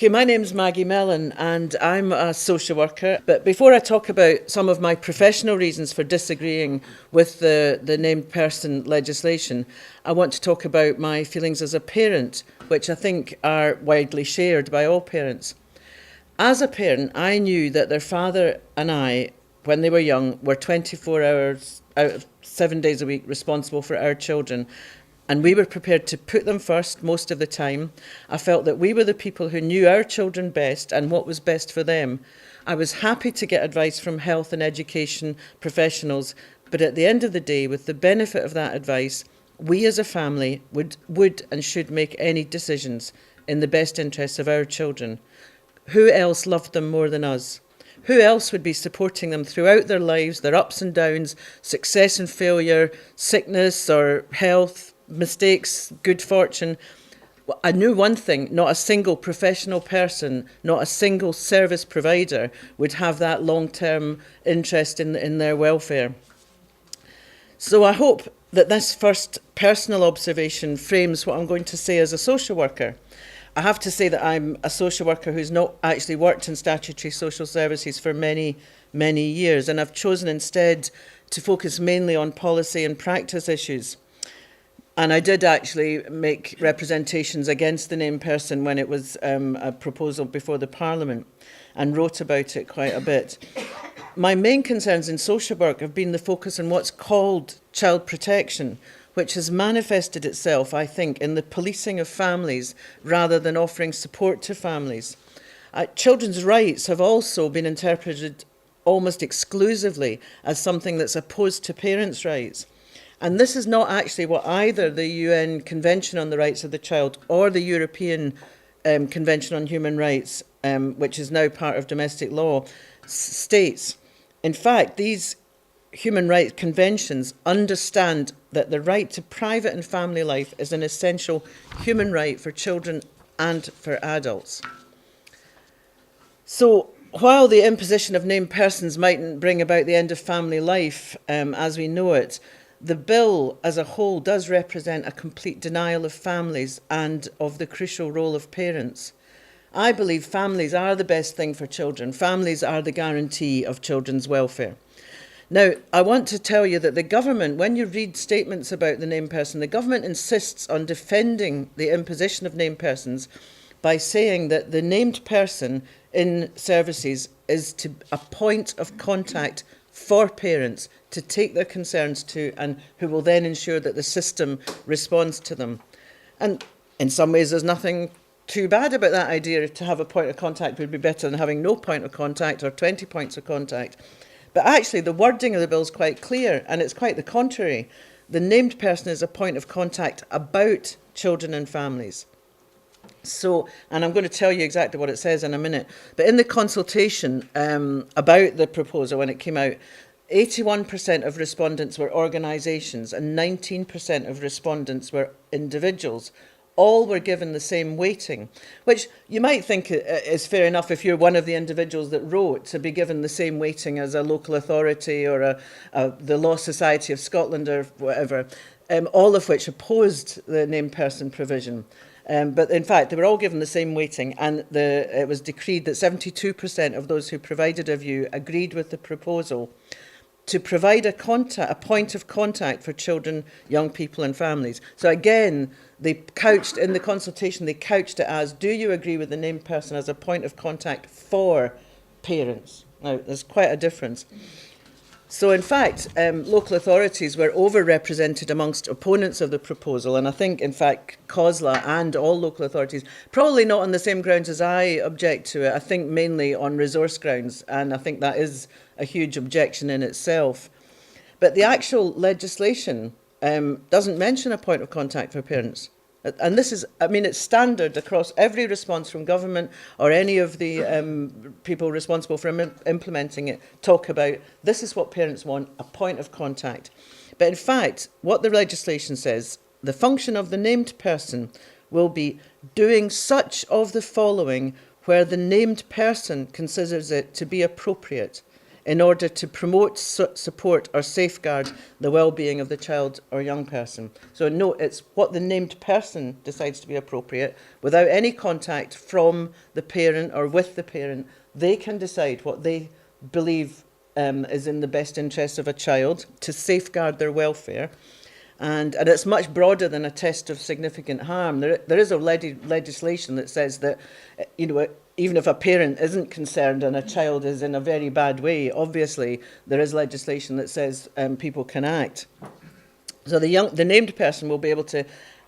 Okay, my name's Maggie Mellon and I'm a social worker. But before I talk about some of my professional reasons for disagreeing with the named person legislation, I want to talk about my feelings as a parent, which I think are widely shared by all parents. As a parent, I knew that their father and I, when they were young, were 24 hours out of 7 days a week responsible for our children. And we were prepared to put them first most of the time. I felt that we were the people who knew our children best and what was best for them. I was happy to get advice from health and education professionals, but at the end of the day, with the benefit of that advice, we as a family would and should make any decisions in the best interests of our children. Who else loved them more than us? Who else would be supporting them throughout their lives, their ups and downs, success and failure, sickness or health, mistakes, good fortune? I knew one thing: not a single professional person, not a single service provider would have that long-term interest in their welfare. So I hope that this first personal observation frames what I'm going to say as a social worker. I have to say that I'm a social worker who's not actually worked in statutory social services for many, many years, and I've chosen instead to focus mainly on policy and practice issues. And I did actually make representations against the named person when it was a proposal before the Parliament, and wrote about it quite a bit. My main concerns in social work have been the focus on what's called child protection, which has manifested itself, I think, in the policing of families rather than offering support to families. Children's rights have also been interpreted almost exclusively as something that's opposed to parents' rights. And this is not actually what either the UN Convention on the Rights of the Child or the European Convention on Human Rights, which is now part of domestic law, states. In fact, these human rights conventions understand that the right to private and family life is an essential human right for children and for adults. So while the imposition of named persons mightn't bring about the end of family life as we know it, the bill as a whole does represent a complete denial of families and of the crucial role of parents. I believe families are the best thing for children. Families are the guarantee of children's welfare. Now, I want to tell you that the government, when you read statements about the named person, the government insists on defending the imposition of named persons by saying that the named person in services is to a point of contact for parents to take their concerns to, and who will then ensure that the system responds to them. And in some ways, there's nothing too bad about that idea. To have a point of contact would be better than having no point of contact or 20 points of contact. But actually, the wording of the bill is quite clear, and it's quite the contrary. The named person is a point of contact about children and families. So, and I'm going to tell you exactly what it says in a minute, but in the consultation about the proposal when it came out, 81% of respondents were organisations and 19% of respondents were individuals. All were given the same weighting, which you might think is fair enough if you're one of the individuals that wrote, to be given the same weighting as a local authority or the Law Society of Scotland or whatever, all of which opposed the named person provision. But in fact, they were all given the same weighting, and it was decreed that 72% of those who provided a view agreed with the proposal to provide a point of contact for children, young people and families. So again, they couched in the consultation, they couched it as, do you agree with the named person as a point of contact for parents? Now, there's quite a difference. So in fact, local authorities were overrepresented amongst opponents of the proposal, and I think, in fact, COSLA and all local authorities, probably not on the same grounds as I object to it, I think mainly on resource grounds, and I think that is a huge objection in itself. But the actual legislation doesn't mention a point of contact for parents. And this is, I mean, it's standard across every response from government or any of the people responsible for implementing it talk about this is what parents want, a point of contact. But in fact, what the legislation says, the function of the named person will be doing such of the following where the named person considers it to be appropriate, in order to promote, support or safeguard the well-being of the child or young person. So no, it's what the named person decides to be appropriate without any contact from the parent or with the parent. They can decide what they believe is in the best interest of a child to safeguard their welfare. And it's much broader than a test of significant harm. There is a legislation that says that, you know, even if a parent isn't concerned and a child is in a very bad way, obviously there is legislation that says people can act. So the named person will be able to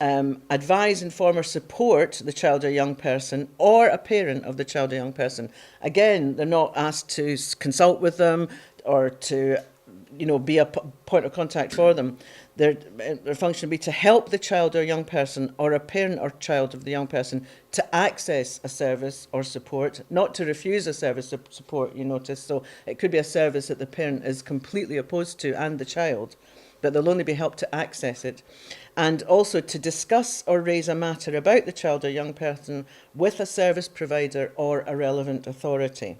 advise, inform or support the child or young person or a parent of the child or young person. Again, they're not asked to consult with them or to, you know, be a point of contact for them. Their function would be to help the child or young person or a parent or child of the young person to access a service or support, not to refuse a service or support, you notice. So it could be a service that the parent is completely opposed to and the child, but they'll only be helped to access it. And also to discuss or raise a matter about the child or young person with a service provider or a relevant authority.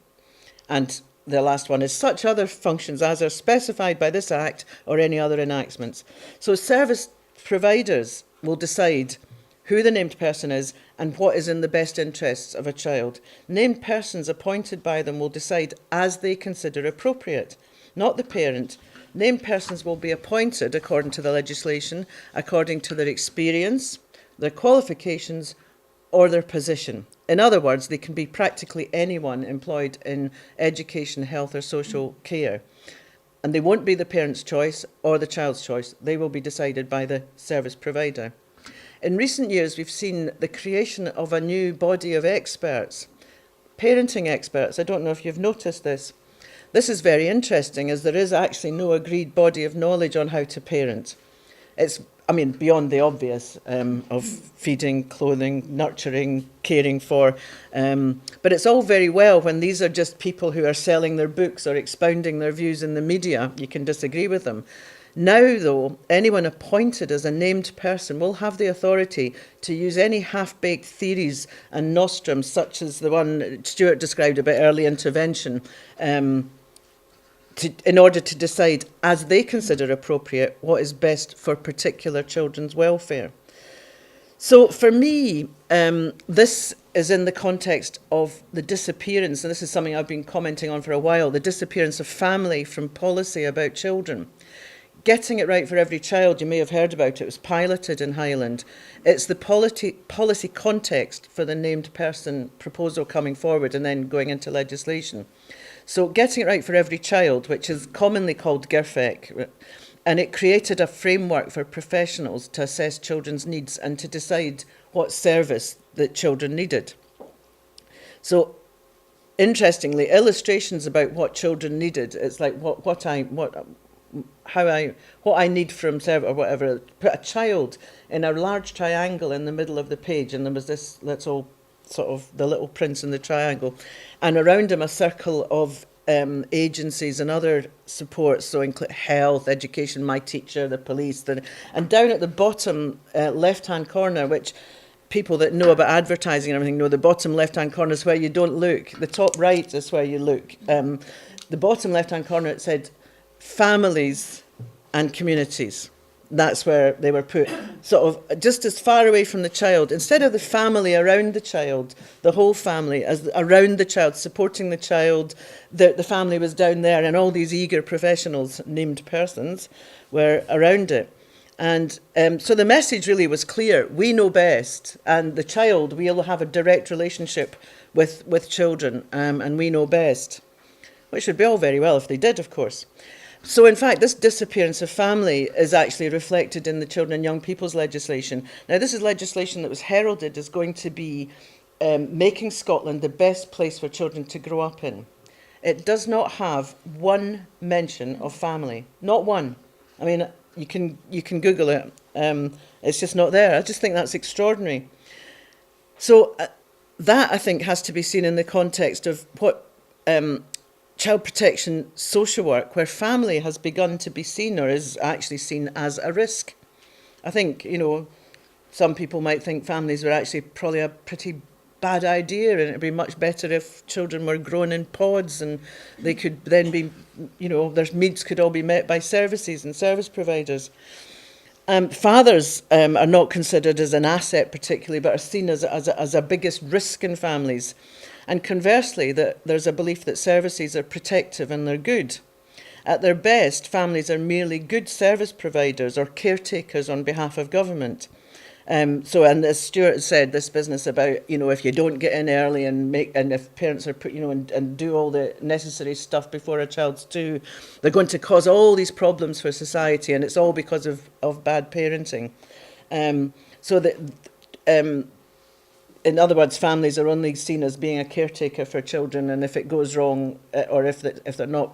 And the last one is such other functions as are specified by this Act or any other enactments. So service providers will decide who the named person is and what is in the best interests of a child. Named persons appointed by them will decide as they consider appropriate, not the parent. Named persons will be appointed, according to the legislation, according to their experience, their qualifications, or their position. In other words, they can be practically anyone employed in education, health or social care. And they won't be the parent's choice or the child's choice. They will be decided by the service provider. In recent years, we've seen the creation of a new body of experts, parenting experts. I don't know if you've noticed this. This is very interesting, as there is actually no agreed body of knowledge on how to parent. It's, I mean, beyond the obvious of feeding, clothing, nurturing, caring for. But it's all very well when these are just people who are selling their books or expounding their views in the media. You can disagree with them. Now, though, anyone appointed as a named person will have the authority to use any half-baked theories and nostrums, such as the one Stuart described about early intervention, in order to decide, as they consider appropriate, what is best for particular children's welfare. So for me, this is in the context of the disappearance, and this is something I've been commenting on for a while, the disappearance of family from policy about children. Getting It Right for Every Child, you may have heard about it, was piloted in Highland. It's the policy context for the named person proposal coming forward and then going into legislation. So Getting It Right for Every Child, which is commonly called GIRFEC, and it created a framework for professionals to assess children's needs and to decide what service that children needed. So interestingly, illustrations about what children needed, it's like what I need from service or whatever. Put a child in a large triangle in the middle of the page, and there was this little sort of the little prince in the triangle, and around him a circle of agencies and other supports, so include health, education, my teacher, the police, and down at the bottom left-hand corner, which people that know about advertising and everything know, the bottom left-hand corner is where you don't look. The top right is where you look. The bottom left-hand corner, it said families and communities. That's where they were put, sort of just as far away from the child. Instead of the family around the child, the whole family as around the child, supporting the child, the family was down there, and all these eager professionals, named persons, were around it. And so the message really was clear. We know best, and the child, we'll have a direct relationship with children, and we know best. Which would be all very well if they did, of course. So in fact, this disappearance of family is actually reflected in the Children and Young People's legislation. Now, this is legislation that was heralded as going to be making Scotland the best place for children to grow up in. It does not have one mention of family, not one. I mean, you can Google it. It's just not there. I just think that's extraordinary. So that, I think, has to be seen in the context of what child protection social work, where family has begun to be seen or is actually seen as a risk. I think, you know, some people might think families were actually probably a pretty bad idea, and it'd be much better if children were grown in pods and they could then be, their needs could all be met by services and service providers. Fathers are not considered as an asset particularly, but are seen as a biggest risk in families. And conversely, that there's a belief that services are protective and they're good. At their best, families are merely good service providers or caretakers on behalf of government. And as Stuart said, this business about, if you don't get in early and if parents are and do all the necessary stuff before a child's due, they're going to cause all these problems for society, and it's all because of bad parenting. In other words, families are only seen as being a caretaker for children, and if it goes wrong, or if they're not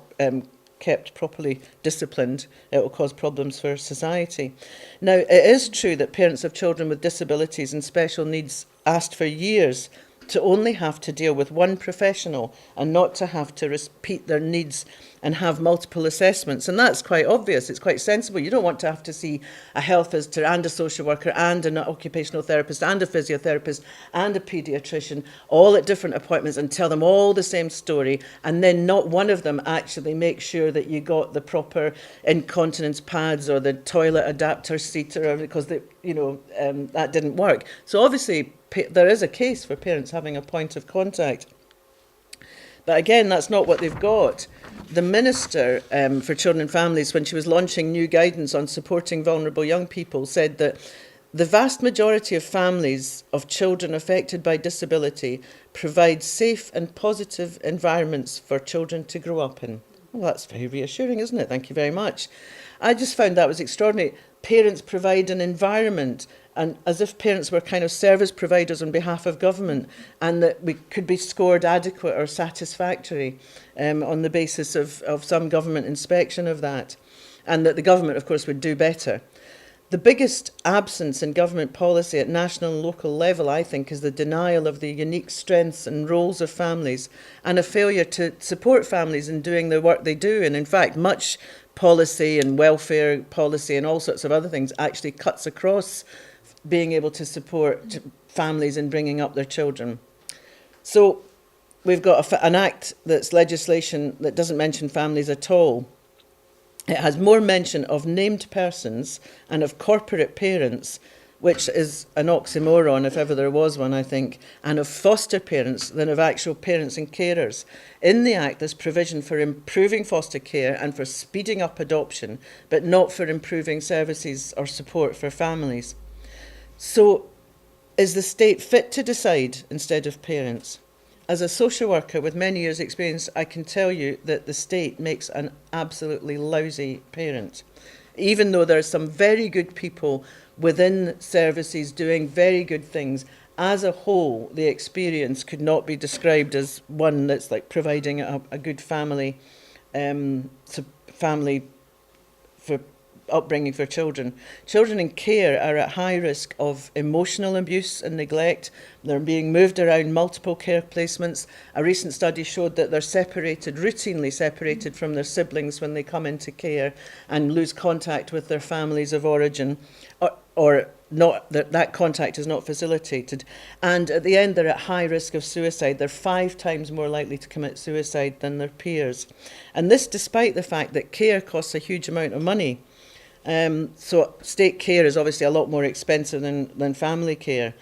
kept properly disciplined, it will cause problems for society. Now, it is true that parents of children with disabilities and special needs asked for years to only have to deal with one professional and not to have to repeat their needs and have multiple assessments. And that's quite obvious. It's quite sensible. You don't want to have to see a health visitor and a social worker and an occupational therapist and a physiotherapist and a paediatrician all at different appointments and tell them all the same story, and then not one of them actually make sure that you got the proper incontinence pads or the toilet adapter seat, or because that didn't work. So obviously there is a case for parents having a point of contact. But again, that's not what they've got. The Minister for Children and Families, when she was launching new guidance on supporting vulnerable young people, said that the vast majority of families of children affected by disability provide safe and positive environments for children to grow up in. Well, that's very reassuring, isn't it? Thank you very much. I just found that was extraordinary. Parents provide an environment, and as if parents were kind of service providers on behalf of government, and that we could be scored adequate or satisfactory on the basis of some government inspection of that, and that the government, of course, would do better. The biggest absence in government policy at national and local level, I think, is the denial of the unique strengths and roles of families, and a failure to support families in doing the work they do. And in fact, much policy and welfare policy and all sorts of other things actually cuts across being able to support families in bringing up their children. So we've got an act that's legislation that doesn't mention families at all. It has more mention of named persons and of corporate parents, which is an oxymoron if ever there was one, I think, and of foster parents than of actual parents and carers. In the Act, there's provision for improving foster care and for speeding up adoption, but not for improving services or support for families. So, is the state fit to decide instead of parents? As a social worker with many years' experience, I can tell you that the state makes an absolutely lousy parent. Even though there are some very good people within services doing very good things, as a whole, the experience could not be described as one that's like providing a good family for upbringing for children. Children in care are at high risk of emotional abuse and neglect. They're being moved around multiple care placements. A recent study showed that they're routinely separated from their siblings when they come into care and lose contact with their families of origin, or not, that contact is not facilitated. And at the end, they're at high risk of suicide. They're 5 times more likely to commit suicide than their peers. And this despite the fact that care costs a huge amount of money. So state care is obviously a lot more expensive than family care.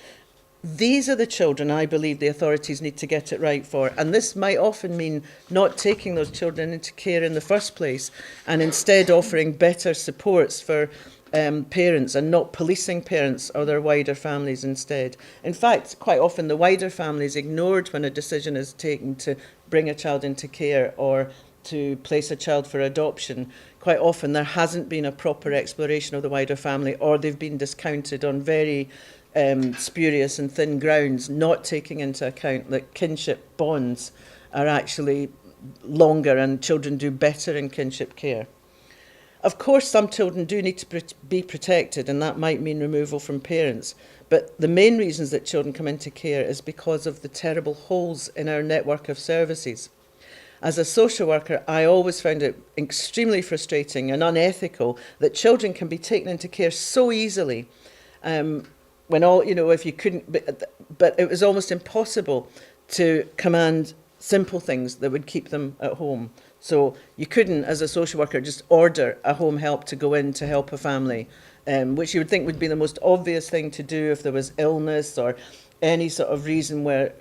These are the children I believe the authorities need to get it right for. And this might often mean not taking those children into care in the first place and instead offering better supports for parents and not policing parents or their wider families instead. In fact, quite often the wider family is ignored when a decision is taken to bring a child into care or to place a child for adoption. Quite often there hasn't been a proper exploration of the wider family, or they've been discounted on very spurious and thin grounds, not taking into account that kinship bonds are actually longer and children do better in kinship care. Of course, some children do need to be protected, and that might mean removal from parents. But the main reasons that children come into care is because of the terrible holes in our network of services. As a social worker, I always found it extremely frustrating and unethical that children can be taken into care so easily when all, if you couldn't, but it was almost impossible to command simple things that would keep them at home. So you couldn't, as a social worker, just order a home help to go in to help a family, which you would think would be the most obvious thing to do if there was illness or any sort of reason where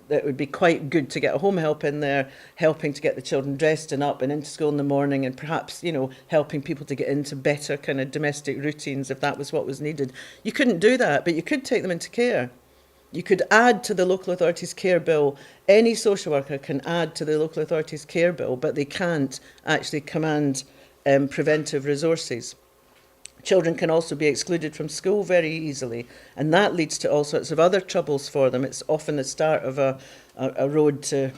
it would be quite good to get a home help in there, helping to get the children dressed and up and into school in the morning, and perhaps, helping people to get into better kind of domestic routines if that was what was needed. You couldn't do that, but you could take them into care. You could add to the local authority's care bill. Any social worker can add to the local authority's care bill, but they can't actually command preventive resources. Children can also be excluded from school very easily, and that leads to all sorts of other troubles for them. It's often the start of a road to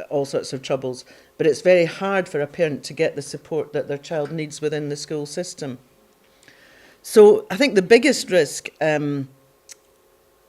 all sorts of troubles, but it's very hard for a parent to get the support that their child needs within the school system. So I think the biggest risk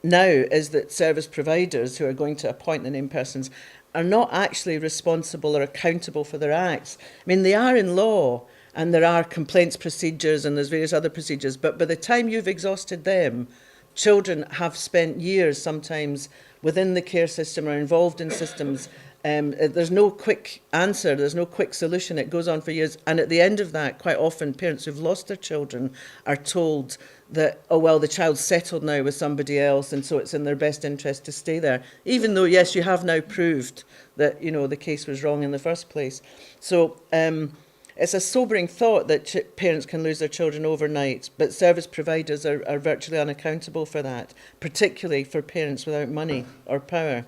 now is that service providers who are going to appoint the named persons are not actually responsible or accountable for their acts. I mean, they are in law, and there are complaints procedures and there's various other procedures, but by the time you've exhausted them, children have spent years sometimes within the care system or involved in systems. There's no quick answer, there's no quick solution. It goes on for years, and at the end of that, quite often parents who've lost their children are told that, oh well, the child's settled now with somebody else, and so it's in their best interest to stay there, even though, yes, you have now proved that the case was wrong in the first place. So it's a sobering thought that parents can lose their children overnight, but service providers are virtually unaccountable for that, particularly for parents without money or power.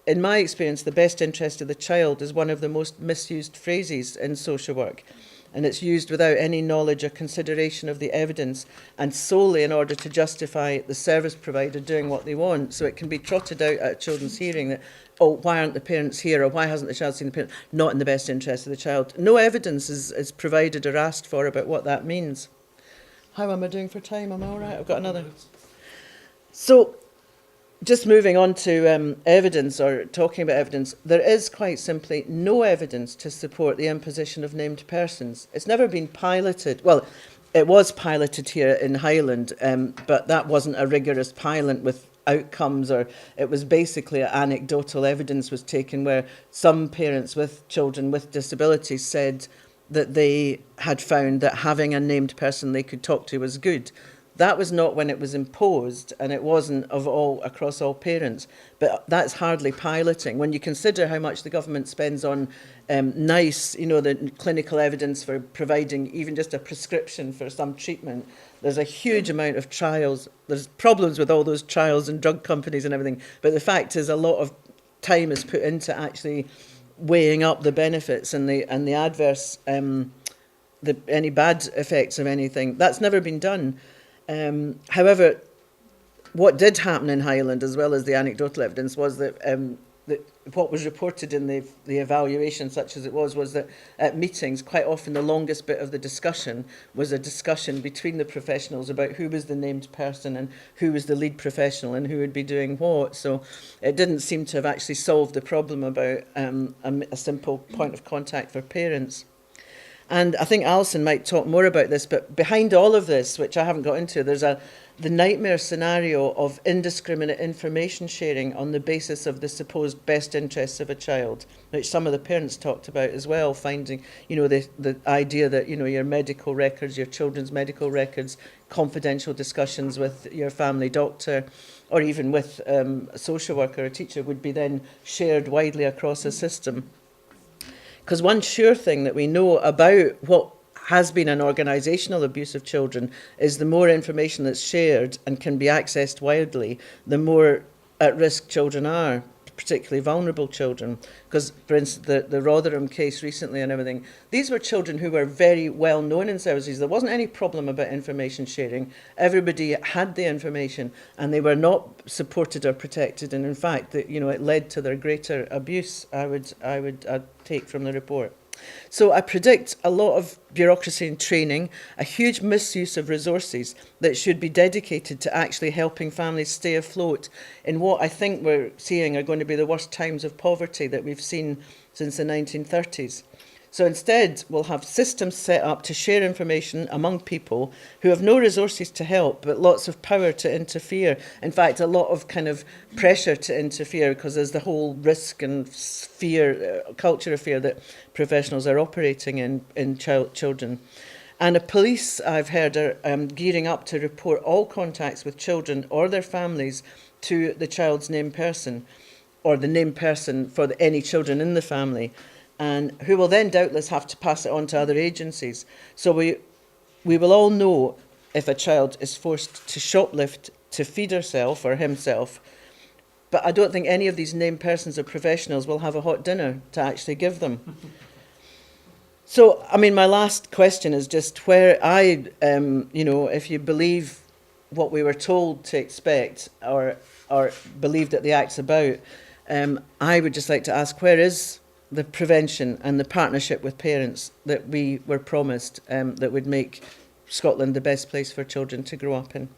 In my experience, the best interest of the child is one of the most misused phrases in social work, and it's used without any knowledge or consideration of the evidence and solely in order to justify the service provider doing what they want. So it can be trotted out at children's hearing that, oh, why aren't the parents here, or why hasn't the child seen the parent? Not in the best interest of the child. No evidence is provided or asked for about what that means. How am I doing for time? Am I all right? I've got another. So just moving on to evidence, or talking about evidence, there is quite simply no evidence to support the imposition of named persons. It's never been piloted. Well, it was piloted here in Highland, but that wasn't a rigorous pilot with outcomes, or it was basically anecdotal evidence was taken where some parents with children with disabilities said that they had found that having a named person they could talk to was good. That was not when it was imposed, and it wasn't across all parents. But that's hardly piloting. When you consider how much the government spends on the clinical evidence for providing even just a prescription for some treatment, there's a huge amount of trials. There's problems with all those trials and drug companies and everything. But the fact is, a lot of time is put into actually weighing up the benefits and the adverse, any bad effects of anything. That's never been done. However, what did happen in Highland, as well as the anecdotal evidence, was that what was reported in the evaluation, such as it was that at meetings, quite often the longest bit of the discussion was a discussion between the professionals about who was the named person and who was the lead professional and who would be doing what. So it didn't seem to have actually solved the problem about a simple point of contact for parents. And I think Alison might talk more about this, but behind all of this, which I haven't got into, there's the nightmare scenario of indiscriminate information sharing on the basis of the supposed best interests of a child, which some of the parents talked about as well, finding, the idea that, your medical records, your children's medical records, confidential discussions with your family doctor, or even with a social worker or a teacher would be then shared widely across a system. Because one sure thing that we know about what has been an organisational abuse of children is the more information that's shared and can be accessed widely, the more at risk children are, particularly vulnerable children. Because, for instance, the Rotherham case recently and everything, these were children who were very well known in services. There wasn't any problem about information sharing. Everybody had the information and they were not supported or protected. And in fact, it led to their greater abuse, I would take from the report. So I predict a lot of bureaucracy and training, a huge misuse of resources that should be dedicated to actually helping families stay afloat in what I think we're seeing are going to be the worst times of poverty that we've seen since the 1930s. So instead, we'll have systems set up to share information among people who have no resources to help, but lots of power to interfere. In fact, a lot of kind of pressure to interfere, because there's the whole risk and fear, culture of fear that professionals are operating in children. And the police, I've heard, are gearing up to report all contacts with children or their families to the child's named person, or the named person for any children in the family, and who will then doubtless have to pass it on to other agencies. So we will all know if a child is forced to shoplift to feed herself or himself, but I don't think any of these named persons or professionals will have a hot dinner to actually give them. So, I mean, my last question is just where if you believe what we were told to expect, or believe that the Act's about, I would just like to ask, where is the prevention and the partnership with parents that we were promised, that would make Scotland the best place for children to grow up in?